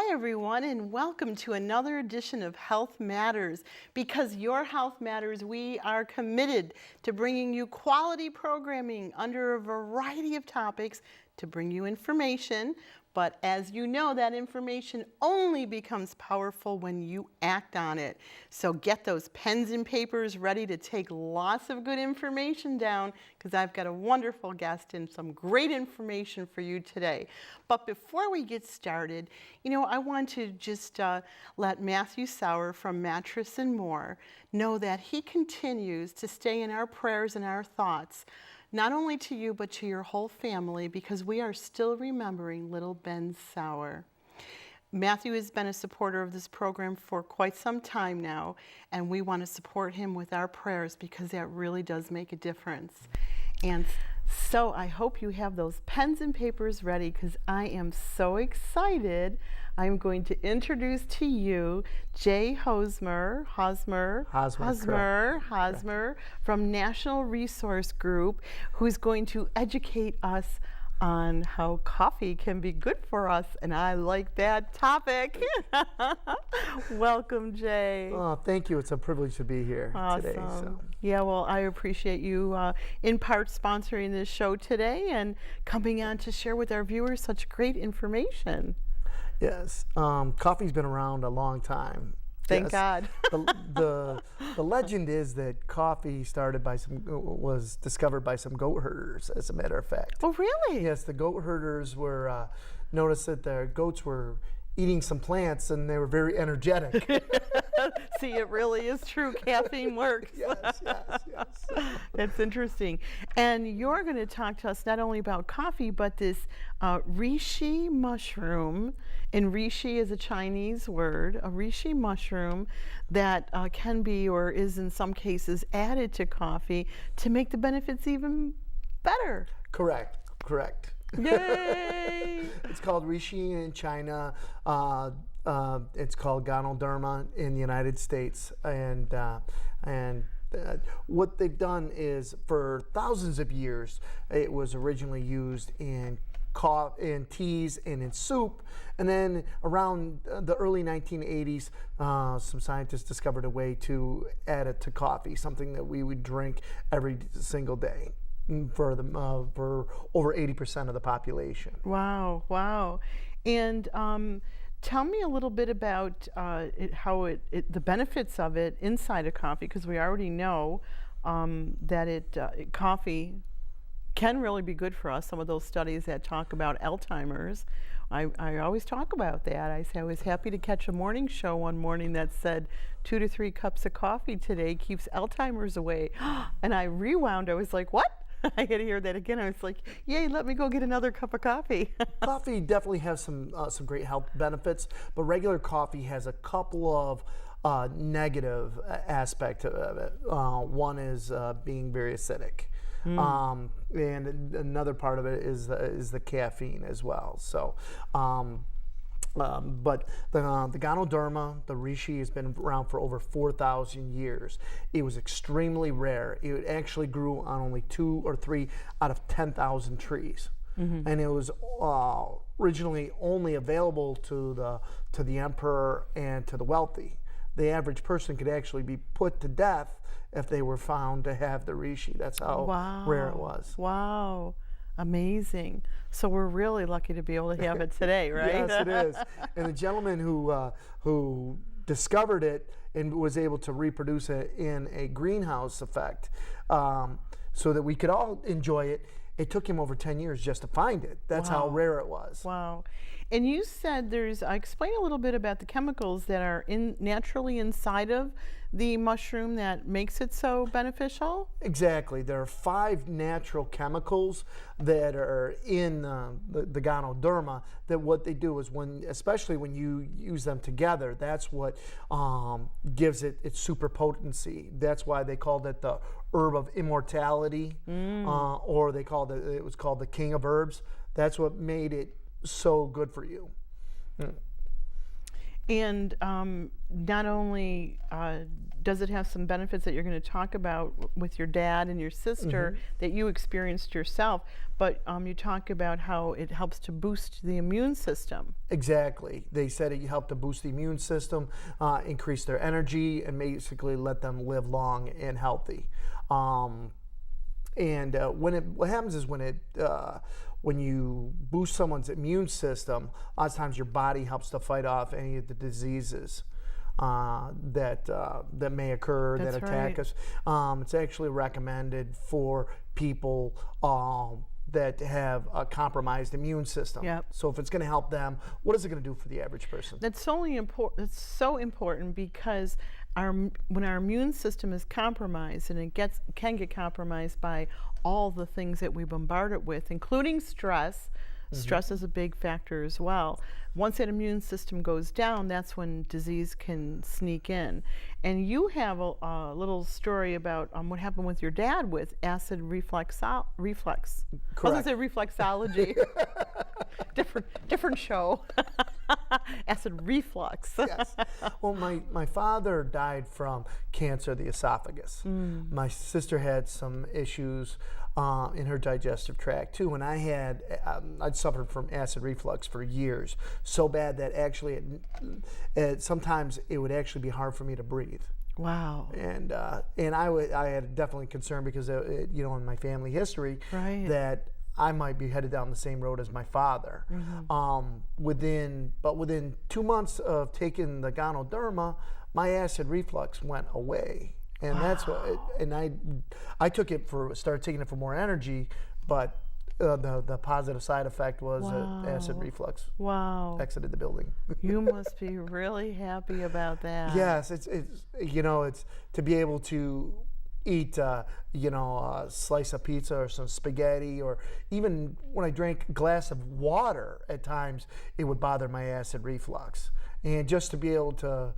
Hi everyone, and welcome to another edition of Health Matters. Because your health matters, we are committed to bringing you quality programming under a variety of topics to bring you information. But as you know, that information only becomes powerful when you act on it. So get those pens and papers ready to take lots of good information down, because I've got a wonderful guest and some great information for you today. But before we get started, I want to just let Matthew Sauer from Mattress and More know that he continues to stay in our prayers and our thoughts, not only to you, but to your whole family, because we are still remembering little Ben Sauer. Matthew has been a supporter of this program for quite some time now, and we want to support him with our prayers because that really does make a difference. And so I hope you have those pens and papers ready, because I am so excited. I'm going to introduce to you Jay Hosmer from National Resource Group, who's going to educate us on how coffee can be good for us, and I like that topic. Welcome, Jay. Oh, thank you. It's a privilege to be here today. So. Yeah, well, I appreciate you in part sponsoring this show today and coming on to share with our viewers such great information. Yes, coffee's been around a long time. Thank God. The legend is that coffee was discovered by some goat herders, as a matter of fact. Oh, really? Yes, the goat herders were noticed that their goats were eating some plants and they were very energetic. See, it really is true. Caffeine works. Yes. That's interesting. And you're going to talk to us not only about coffee, but this reishi mushroom. And reishi is a Chinese word, a reishi mushroom that can be, or is in some cases, added to coffee to make the benefits even better. Correct. Yay! It's called reishi in China. It's called Ganoderma in the United States, and what they've done is, for thousands of years, it was originally used in teas and in soup, and then around the early 1980s, some scientists discovered a way to add it to coffee, something that we would drink every single day for over 80% of the population. Wow. And tell me a little bit about the benefits of it inside of coffee, because we already know that coffee can really be good for us. Some of those studies that talk about Alzheimer's, I always talk about that. I say I was happy to catch a morning show one morning that said 2 to 3 cups of coffee today keeps Alzheimer's away. And I rewound. I was like, what? I had to hear that again. I was like, yay, let me go get another cup of coffee. Coffee definitely has some great health benefits, but regular coffee has a couple of negative aspects of it. One is being very acidic. And another part of it is the caffeine as well. So, but the Ganoderma, the reishi, has been around for over 4,000 years. It was extremely rare. It actually grew on only 2 or 3 out of 10,000 trees. Mm-hmm. And it was originally only available to the emperor and to the wealthy. The average person could actually be put to death if they were found to have the reishi. That's how rare it was. Wow. Amazing. So we're really lucky to be able to have it today, right? Yes, it is. And the gentleman who discovered it and was able to reproduce it in a greenhouse effect, so that we could all enjoy it, it took him over 10 years just to find it. That's how rare it was. Wow. And you said explain a little bit about the chemicals that are naturally inside of the mushroom that makes it so beneficial? Exactly. There are 5 natural chemicals that are in the Ganoderma, that what they do is, especially when you use them together, that's what gives it its super potency. That's why they called it the herb of immortality, or it was called the king of herbs. That's what made it so good for you. And not only does it have some benefits that you're going to talk about with your dad and your sister that you experienced yourself? But you talk about how it helps to boost the immune system. Exactly. They said it helped to boost the immune system, increase their energy, and basically let them live long and healthy. What happens is when you boost someone's immune system, a lot of times your body helps to fight off any of the diseases that may occur, That's that attack right. us. It's actually recommended for people that have a compromised immune system. Yep. So if it's going to help them, what is it going to do for the average person? That's so important because when our immune system is compromised, and can get compromised by all the things that we bombard it with, including stress. Stress is a big factor as well. Once that immune system goes down, that's when disease can sneak in. And you have a little story about what happened with your dad with acid reflux. I was going to say reflexology. different show. Acid reflux. Yes. Well, my father died from cancer of the esophagus. My sister had some issues in her digestive tract too, and I'd suffered from acid reflux for years, so bad that actually sometimes it would actually be hard for me to breathe. Wow. And I had definitely concern because in my family history that I might be headed down the same road as my father. Within 2 months of taking the Ganoderma, my acid reflux went away, and that's what. And I started taking it for more energy, but the positive side effect was that acid reflux exited the building. You must be really happy about that. Yes, it's to be able to eat a slice of pizza or some spaghetti, or even when I drank a glass of water at times, it would bother my acid reflux. And just to be able to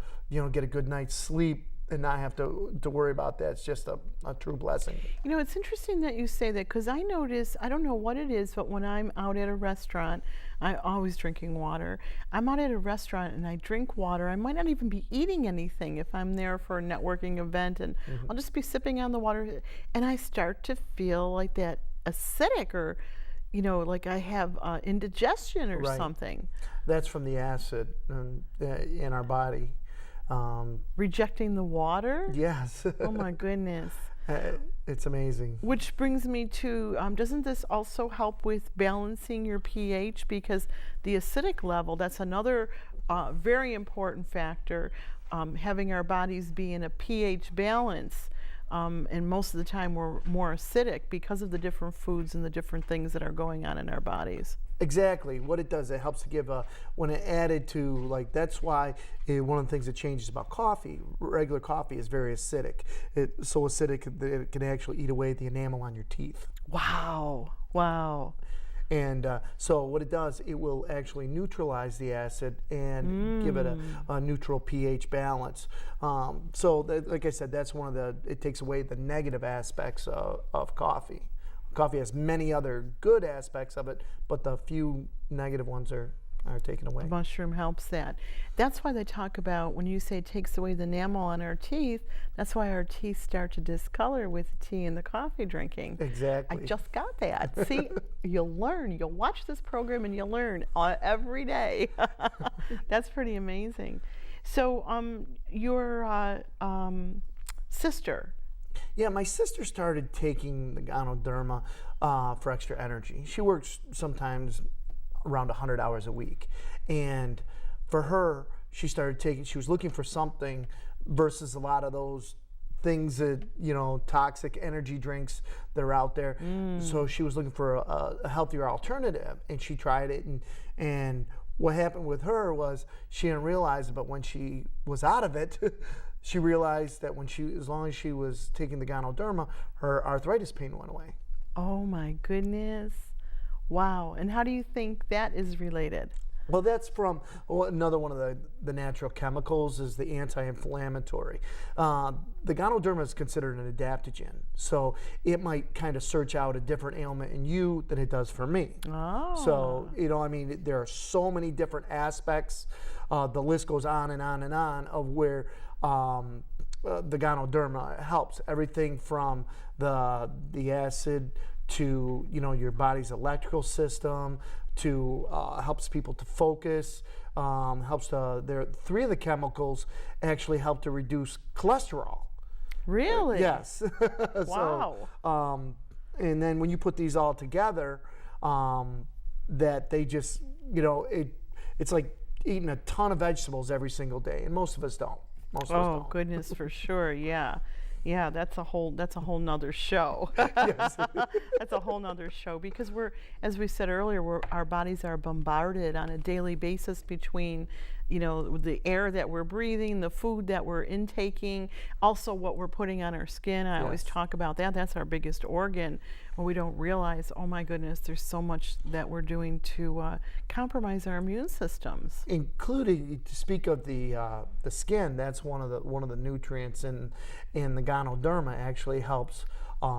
get a good night's sleep and not have to worry about that, it's just a true blessing. It's interesting that you say that, because I notice, I don't know what it is, but when I'm out at a restaurant, I'm always drinking water. I'm out at a restaurant and I drink water. I might not even be eating anything if I'm there for a networking event, and I'll just be sipping on the water, and I start to feel like that acidic, or like I have indigestion or something. That's from the acid in our body. Rejecting the water? Yes. Oh my goodness. It's amazing. Which brings me to, doesn't this also help with balancing your pH? Because the acidic level, that's another very important factor, having our bodies be in a pH balance. And most of the time we're more acidic because of the different foods and the different things that are going on in our bodies. Exactly. What it does, it helps to give when it added to, that's why one of the things that changes about coffee, regular coffee is very acidic. It's so acidic that it can actually eat away the enamel on your teeth. Wow. And so what it does, it will actually neutralize the acid and give it a neutral pH balance. Like I said, that's it takes away the negative aspects of coffee. Coffee has many other good aspects of it, but the few negative ones are taken away. The mushroom helps that. That's why they talk about, when you say it takes away the enamel on our teeth, that's why our teeth start to discolor with the tea and the coffee drinking. Exactly. I just got that. See, you'll learn. You'll watch this program and you'll learn every day. That's pretty amazing. So your sister. Yeah, my sister started taking the Ganoderma for extra energy. She works sometimes around 100 hours a week. And for her, she was looking for something versus a lot of those things that, toxic energy drinks that are out there. So she was looking for a healthier alternative, and she tried it. And what happened with her was she didn't realize it, but when she was out of it, she realized that as long as she was taking the Ganoderma, her arthritis pain went away. Oh my goodness. Wow. And how do you think that is related? Well, that's from another one of the natural chemicals is the anti-inflammatory. The Ganoderma is considered an adaptogen, so it might kind of search out a different ailment in you than it does for me. Oh. So, there are so many different aspects. The list goes on and on and on of where the Ganoderma helps everything from the acid to your body's electrical system to helps people to focus. Helps to 3 of the chemicals actually help to reduce cholesterol. Really? Yes. Wow. So, and then when you put these all together, that they just it's like eating a ton of vegetables every single day, and most of us don't. Most of us Oh don't. goodness, for sure. Yeah. Yeah, that's a whole nother show. Yes. That's a whole nother show because as we said earlier, our bodies are bombarded on a daily basis between, the air that we're breathing, the food that we're intaking, also what we're putting on our skin. I always Yes. talk about that. That's our biggest organ. When we don't realize, oh my goodness, there's so much that we're doing to compromise our immune systems. Including, to speak of the skin, that's one of the nutrients in the Ganoderma actually helps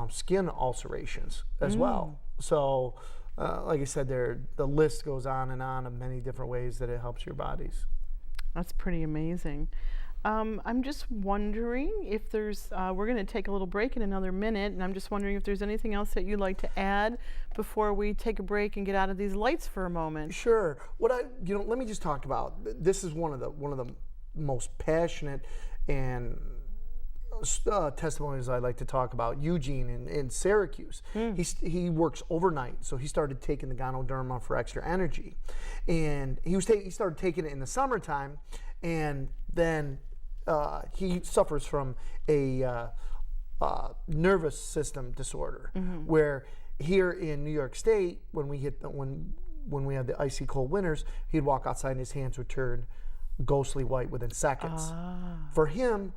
skin ulcerations as well. So, like I said, the list goes on and on of many different ways that it helps your bodies. That's pretty amazing. I'm just wondering if there's, we're going to take a little break in another minute, and I'm just wondering if there's anything else that you'd like to add before we take a break and get out of these lights for a moment. Sure. Let me just talk about, this is one of the most passionate and testimonies I like to talk about. Eugene in Syracuse. He works overnight, so he started taking the Ganoderma for extra energy, and he started taking it in the summertime, and then he suffers from a nervous system disorder, where here in New York State, when we had the icy cold winters, he'd walk outside and his hands would turn ghostly white within seconds. For him,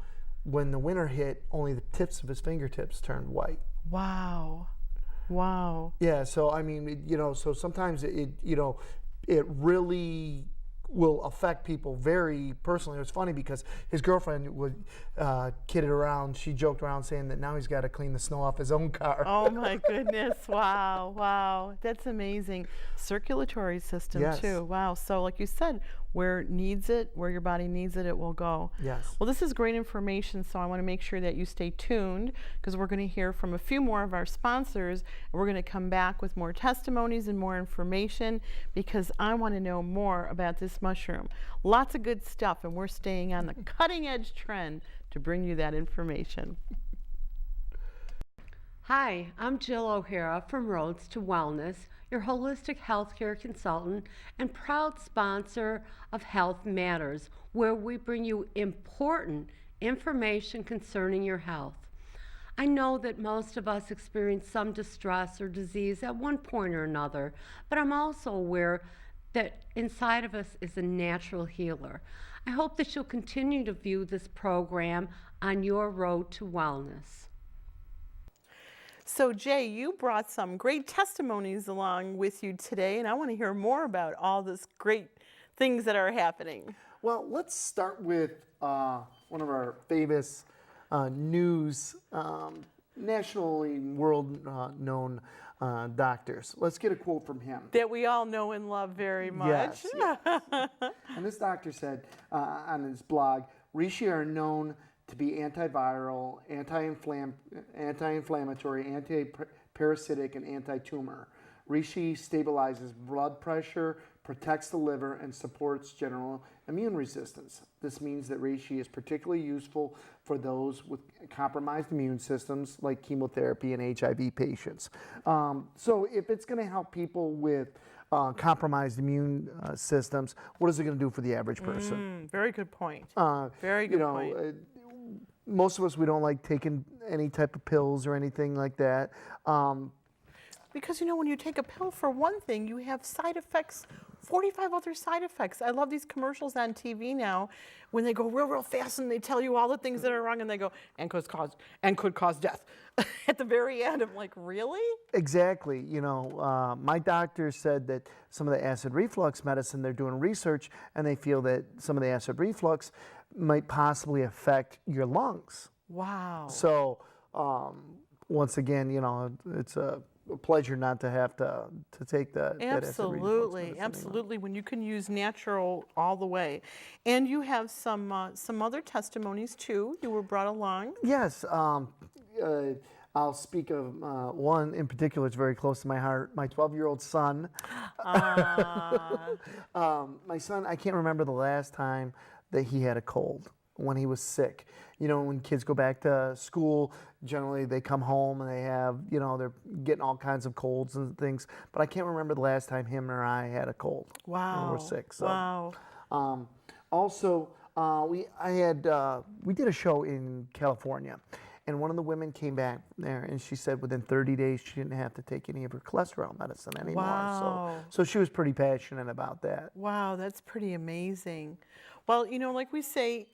when the winter hit, only the tips of his fingertips turned white. Wow. Wow. Yeah, so I mean, so sometimes it really will affect people very personally. It was funny because his girlfriend would kid it around. She joked around saying that now he's got to clean the snow off his own car. Oh my goodness. Wow. Wow. That's amazing. Circulatory system Yes. too. Wow. So like you said, where your body needs it, it will go. Yes. Well, this is great information, so I want to make sure that you stay tuned because we're going to hear from a few more of our sponsors, and we're going to come back with more testimonies and more information because I want to know more about this mushroom. Lots of good stuff, and we're staying on the cutting edge trend to bring you that information. Hi, I'm Jill O'Hara from Roads to Wellness, your holistic healthcare consultant and proud sponsor of Health Matters, where we bring you important information concerning your health. I know that most of us experience some distress or disease at one point or another, but I'm also aware that inside of us is a natural healer. I hope that you'll continue to view this program on your road to wellness. So Jay, you brought some great testimonies along with you today, and I want to hear more about all this great things that are happening. Well, let's start with one of our famous news, nationally world-known doctors. Let's get a quote from him. That we all know and love very much. Yes, yes. And this doctor said on his blog, reishi are known to be antiviral, anti-inflammatory, anti-parasitic, and anti-tumor. Reishi stabilizes blood pressure, protects the liver, and supports general immune resistance. This means that reishi is particularly useful for those with compromised immune systems like chemotherapy and HIV patients. So if it's going to help people with compromised immune systems, what is it going to do for the average person? Very good point. Very good point. Most of us, we don't like taking any type of pills or anything like that. Because when you take a pill for one thing, you have side effects, 45 other side effects. I love these commercials on TV now when they go real fast and they tell you all the things that are wrong and they go, and could cause death. At the very end, I'm like, really? Exactly. My doctor said that some of the acid reflux medicine, they're doing research and they feel that some of the acid reflux might possibly affect your lungs. Wow. So once again, it's a pleasure not to have to take that acid reflux Absolutely, medicine anymore. absolutely. When you can use natural all the way, and you have some other testimonies too. You were brought along. Yes, I'll speak of one in particular. It's very close to my heart. My 12-year-old son. Ah, My son, I can't remember the last time that he had a cold when he was sick. You know, when kids go back to school, generally they come home and they have, you know, they're getting all kinds of colds and things. But I can't remember the last time him or I had a cold when we were wow, sick. So, wow. also, we did a show in California, and one of the women came back there and she said within 30 days she didn't have to take any of her cholesterol medicine anymore. Wow. So she was pretty passionate about that. Wow, that's pretty amazing. Well, you know, like we say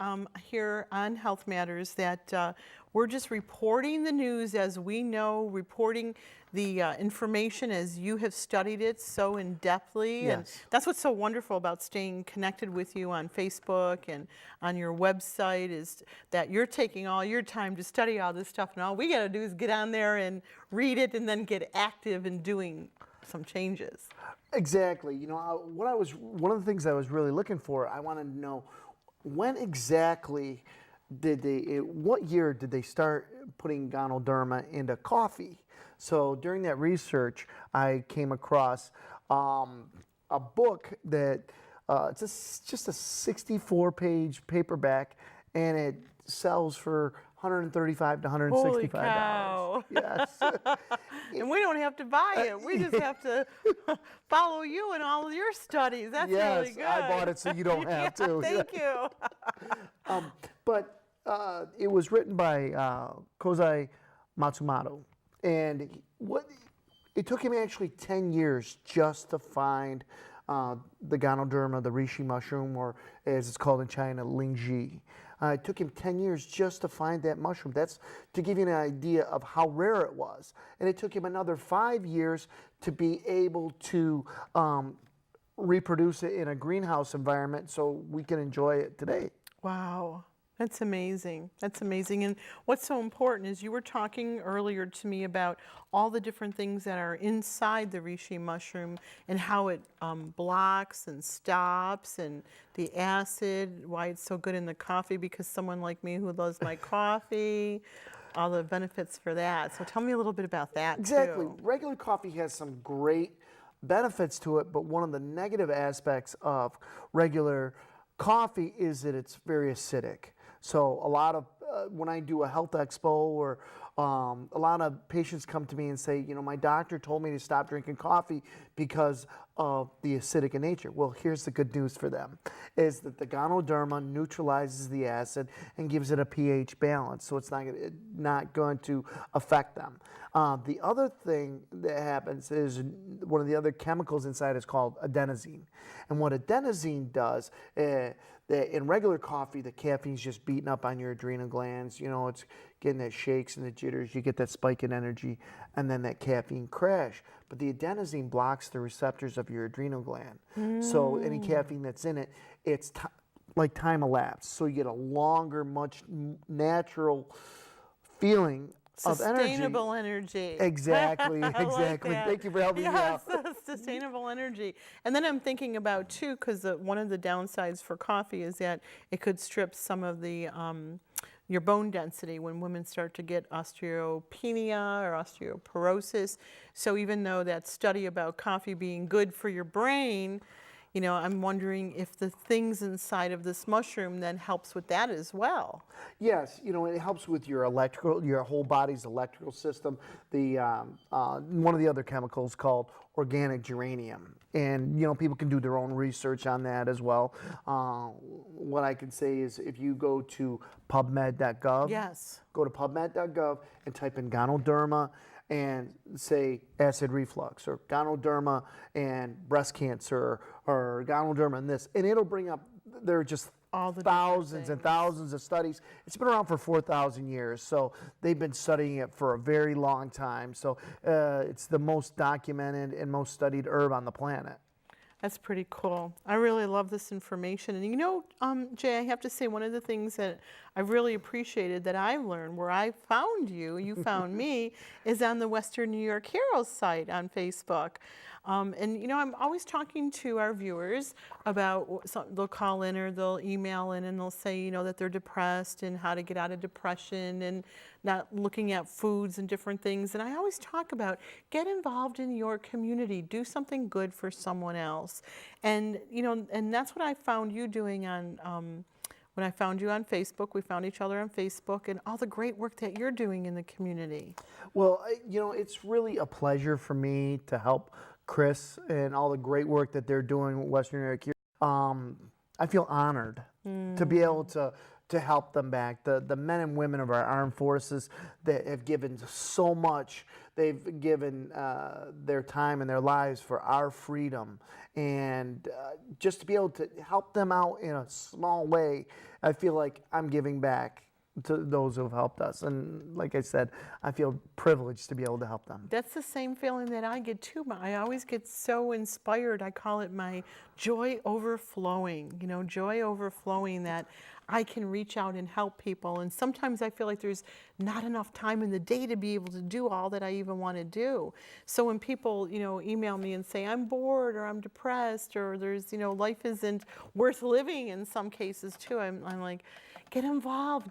here on Health Matters, that we're just reporting the news as we know, reporting the information as you have studied it so in-depthly. And Yes. that's what's so wonderful about staying connected with you on Facebook and on your website, is that you're taking all your time to study all this stuff, and all we got to do is get on there and read it and then get active in doing some changes. Exactly. You know, one of the things I was really looking for, I wanted to know when exactly what year did they start putting Ganoderma into coffee? So during that research, I came across a book that just a 64-page paperback, and it sells for $135 to $165. Holy cow. Yes. And we don't have to buy it. We just have to follow you in all of your studies. That's Yes, really good. I bought it so you don't have Yeah, to. thank you. But it was written by Kozai Matsumoto, and it took him actually 10 years just to find the Ganoderma, the reishi mushroom, or as it's called in China, lingzhi. It took him 10 years just to find that mushroom. That's to give you an idea of how rare it was. And it took him another 5 years to be able to reproduce it in a greenhouse environment so we can enjoy it today. Wow, that's amazing. That's amazing. And what's so important is you were talking earlier to me about all the different things that are inside the reishi mushroom and how it blocks and stops, and the acid, why it's so good in the coffee, because someone like me who loves my coffee, all the benefits for that. So tell me a little bit about that Exactly. too. Regular coffee has some great benefits to it, but one of the negative aspects of regular coffee is that it's very acidic. So a lot of when I do a health expo, or a lot of patients come to me and say, you know, my doctor told me to stop drinking coffee because of the acidic in nature. Well, here's the good news for them, is that the Ganoderma neutralizes the acid and gives it a pH balance, so it's not going to affect them. The other thing that happens is one of the other chemicals inside is called adenosine. And what adenosine does, that in regular coffee, the caffeine's just beating up on your adrenal glands. You know, it's getting that shakes and the jitters. You get that spike in energy, and then that caffeine crash. But the adenosine blocks the receptors of your adrenal gland. So any caffeine that's in it, it's like time elapsed. So you get a longer, much natural feeling of energy. Sustainable energy. Exactly, I like exactly. that. Thank you for helping me out. Yes, sustainable energy. And then I'm thinking about too, because one of the downsides for coffee is that it could strip some of the your bone density when women start to get osteopenia or osteoporosis. So even though that study about coffee being good for your brain, you know, I'm wondering if the things inside of this mushroom then helps with that as well. Yes, you know, it helps with your your whole body's electrical system. The one of the other chemicals called organic geranium, and you know, people can do their own research on that as well. What I can say is, if you go to PubMed.gov, Yes. go to PubMed.gov and type in Ganoderma and say acid reflux, or Ganoderma and breast cancer, or Ganoderma and this, and it'll bring up, there are just All the different thousands and things. thousands of studies. It's been around for 4,000 years, so they've been studying it for a very long time. So it's the most documented and most studied herb on the planet. That's pretty cool. I really love this information. And you know, Jay, I have to say one of the things that I've really appreciated that I've learned where I found you, you found me, is on the Western New York Heroes site on Facebook. And you know, I'm always talking to our viewers about, they'll call in or they'll email in and they'll say, you know, that they're depressed and how to get out of depression and not looking at foods and different things. And I always talk about get involved in your community, do something good for someone else. And, you know, and that's what I found you doing on, when I found you on Facebook. We found each other on Facebook and all the great work that you're doing in the community. Well, you know, it's really a pleasure for me to help Chris and all the great work that they're doing with Western New York here. I feel honored to be able to help them back. The men and women of our armed forces that have given so much. They've given their time and their lives for our freedom. And just to be able to help them out in a small way, I feel like I'm giving back to those who have helped us. And like I said, I feel privileged to be able to help them. That's the same feeling that I get too. I always get so inspired. I call it my joy overflowing, you know, joy overflowing that I can reach out and help people. And sometimes I feel like there's not enough time in the day to be able to do all that I even want to do. So when people, you know, email me and say, I'm bored or I'm depressed or there's, you know, life isn't worth living in some cases too, I'm like, get involved,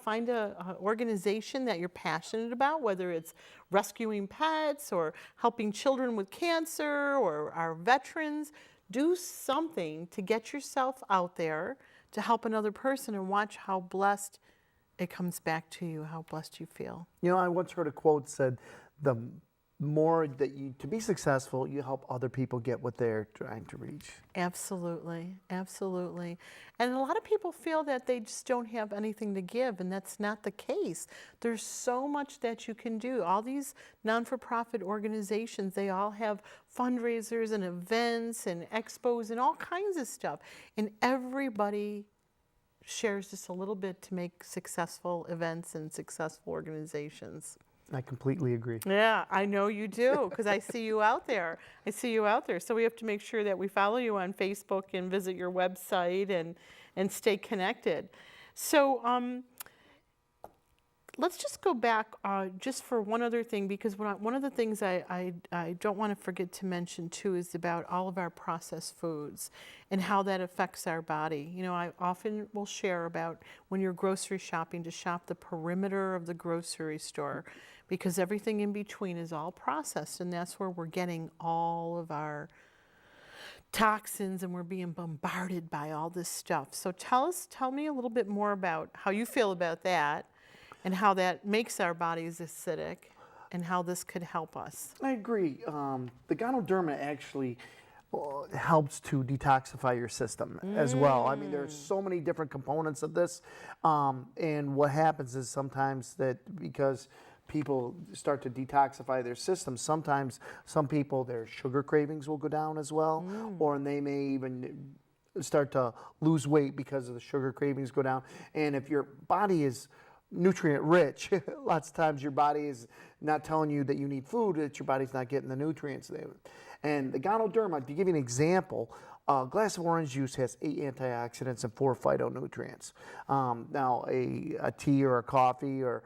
find a organization that you're passionate about, whether it's rescuing pets or helping children with cancer or our veterans. Do something to get yourself out there to help another person and watch how blessed it comes back to you, how blessed you feel. You know, I once heard a quote said, the more that you, to be successful, you help other people get what they're trying to reach. Absolutely, absolutely. And a lot of people feel that they just don't have anything to give, and that's not the case. There's so much that you can do. All these non-for-profit organizations, they all have fundraisers and events and expos and all kinds of stuff. And everybody shares just a little bit to make successful events and successful organizations. I completely agree. Yeah, I know you do because I see you out there. I see you out there. So we have to make sure that we follow you on Facebook and visit your website and stay connected. So let's just go back just for one other thing, because one of the things I don't want to forget to mention too is about all of our processed foods and how that affects our body. You know, I often will share about when you're grocery shopping to shop the perimeter of the grocery store, because everything in between is all processed, and that's where we're getting all of our toxins and we're being bombarded by all this stuff. So tell me a little bit more about how you feel about that and how that makes our bodies acidic and how this could help us. I agree. The Ganoderma actually helps to detoxify your system as well. I mean, there's so many different components of this. And what happens is sometimes that because people start to detoxify their system, sometimes some people, their sugar cravings will go down as well, or they may even start to lose weight because of the sugar cravings go down. And if your body is nutrient rich, lots of times your body is not telling you that you need food, that your body's not getting the nutrients. And the Ganoderma, to give you an example, a glass of orange juice has 8 antioxidants and 4 phytonutrients. Now, a tea or a coffee or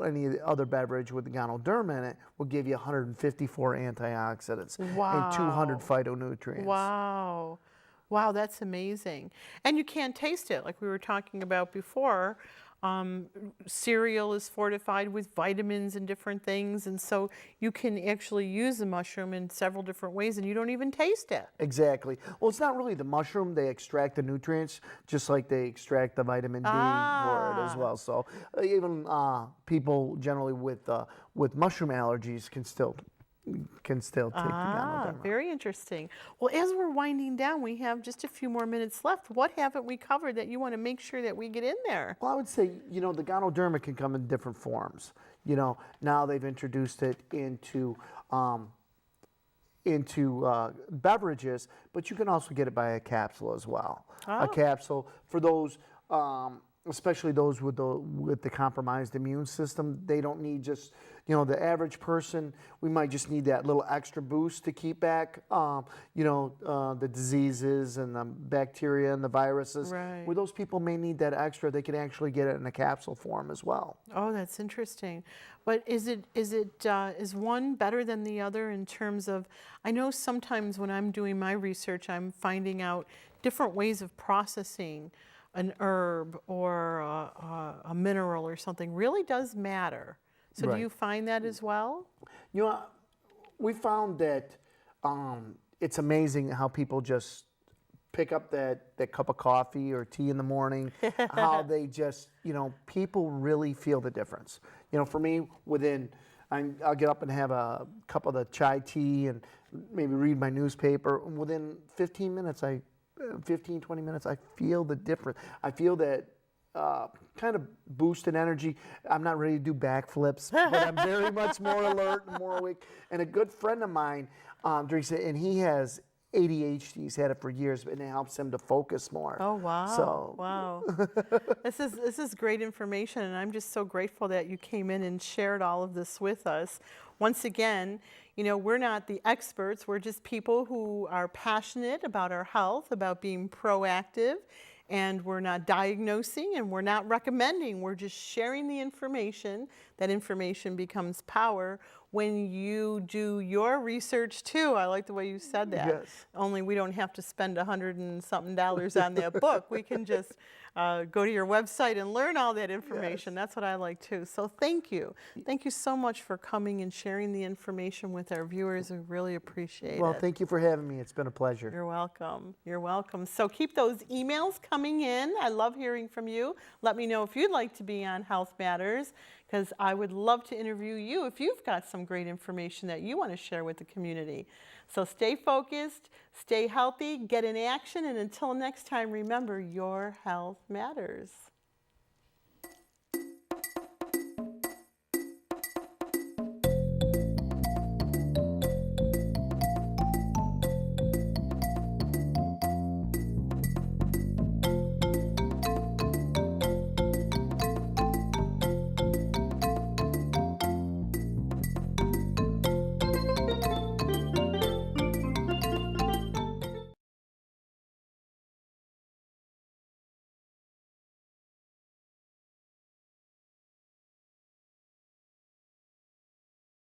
any other beverage with the Ganoderma in it will give you 154 antioxidants and 200 phytonutrients. Wow. Wow, that's amazing. And you can't taste it, like we were talking about before. Cereal is fortified with vitamins and different things, and so you can actually use the mushroom in several different ways and you don't even taste it. Exactly. Well, it's not really the mushroom. They extract the nutrients just like they extract the vitamin D for it as well. So even people generally with mushroom allergies can still take the Ganoderma. Very interesting. Well, as we're winding down, we have just a few more minutes left. What haven't we covered that you want to make sure that we get in there? Well, I would say, you know, the Ganoderma can come in different forms. You know, now they've introduced it into beverages, but you can also get it by a capsule as well. A capsule for those especially those with the compromised immune system, they don't need just, the average person, we might just need that little extra boost to keep back, the diseases and the bacteria and the viruses. Right. Where those people may need that extra, they can actually get it in a capsule form as well. Oh, that's interesting. But is one better than the other in terms of, I know sometimes when I'm doing my research, I'm finding out different ways of processing an herb or a mineral or something really does matter. So do Right. you find that as well? We found that it's amazing how people just pick up that cup of coffee or tea in the morning, how they just, people really feel the difference. For me, I'll get up and have a cup of the chai tea and maybe read my newspaper. Within 15 minutes, 20 minutes, I feel the difference. I feel that kind of boost in energy. I'm not ready to do backflips, but I'm very much more alert and more awake. And a good friend of mine drinks it, and he has ADHD. He's had it for years, and it helps him to focus more. Oh, wow. So, wow. This is great information, and I'm just so grateful that you came in and shared all of this with us. Once again, we're not the experts. We're just people who are passionate about our health, about being proactive, and we're not diagnosing and we're not recommending. We're just sharing the information. That information becomes power when you do your research too. I like the way you said that. Yes. Only we don't have to spend $100 and something on that book. We can just go to your website and learn all that information. Yes. That's what I like too. So thank you. Thank you so much for coming and sharing the information with our viewers. We really appreciate Well, it. thank you for having me. It's been a pleasure. You're welcome. You're welcome. So keep those emails coming in. I love hearing from you. Let me know if you'd like to be on Health Matters, because I would love to interview you if you've got some great information that you want to share with the community. So stay focused, stay healthy, get in action, and until next time, remember, your health matters.